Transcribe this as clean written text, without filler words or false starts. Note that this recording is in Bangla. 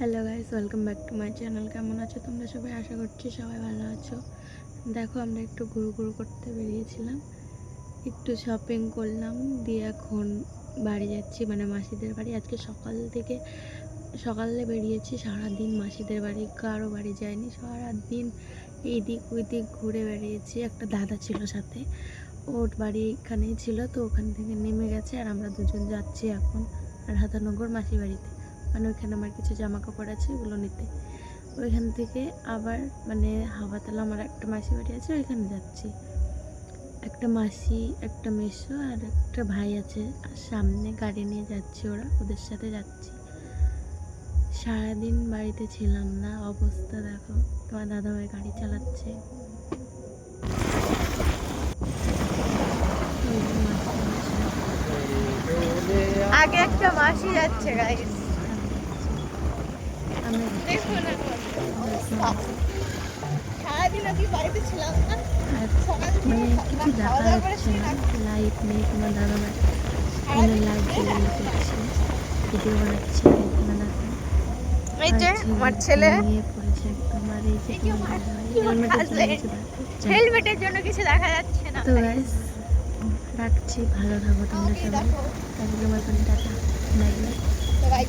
Hello guys, welcome back to my channel. কেমন আছো তোমরা সবাই? আশা করছি সবাই ভালো আছো। দেখো, আমরা একটু ঘুরু করতে বেরিয়েছিলাম, একটু শপিং করলাম, দিয়ে এখন বাড়ি যাচ্ছি, মানে মাসিদের বাড়ি। আজকে সকালে বেরিয়েছি, সারাদিন মাসিদের বাড়ি কারো বাড়ি যায়নি, সারাদিন এইদিক ওইদিক ঘুরে বেরিয়েছি। একটা দাদা ছিল সাথে, ওর বাড়ি এখানেই ছিল, তো ওখান থেকে নেমে গেছে আর আমরা দুজন যাচ্ছি এখন রাধানগর মাসি বাড়িতে। মানে ওইখানে আমার কিছু জামা কাপড় আছে, ওগুলো নিতে। ওইখান থেকে আবার মানে হাওয়াতলা আমার একটা মাসি বাড়ি আছে, ওইখানে যাচ্ছি। একটা মাসি, একটা মেসো আর একটা ভাই আছে, আর সামনে গাড়ি নিয়ে যাচ্ছে ওরা, ওদের সাথে যাচ্ছি। সারাদিন বাড়িতে ছিলাম না, অবস্থা দেখো। তোমার দাদাভাই গাড়ি চালাচ্ছে। আগে একটা মাসি যাচ্ছে গাইস, দেখুন সারাদিন আজকে বাড়িতে ছিলাম না, সকাল থেকে কিছু দেখা যাচ্ছে না, লাইট নেই। তোমার দাদা ভাই ফোনে লাইট জ্বালিয়ে করছে, ভিডিও বানাচ্ছে। এখানে দেখো, এই যে আমার ছেলে নিয়ে পড়েছে একদম। আর এই যে তোমার দাদা ভাই হেলমেটের জন্য কিছু দেখা যাচ্ছে না। তো গাইস, রাখছি, ভালো থাকো তোমরা সবাই। আজকের মতন টাটা, বাই বাই।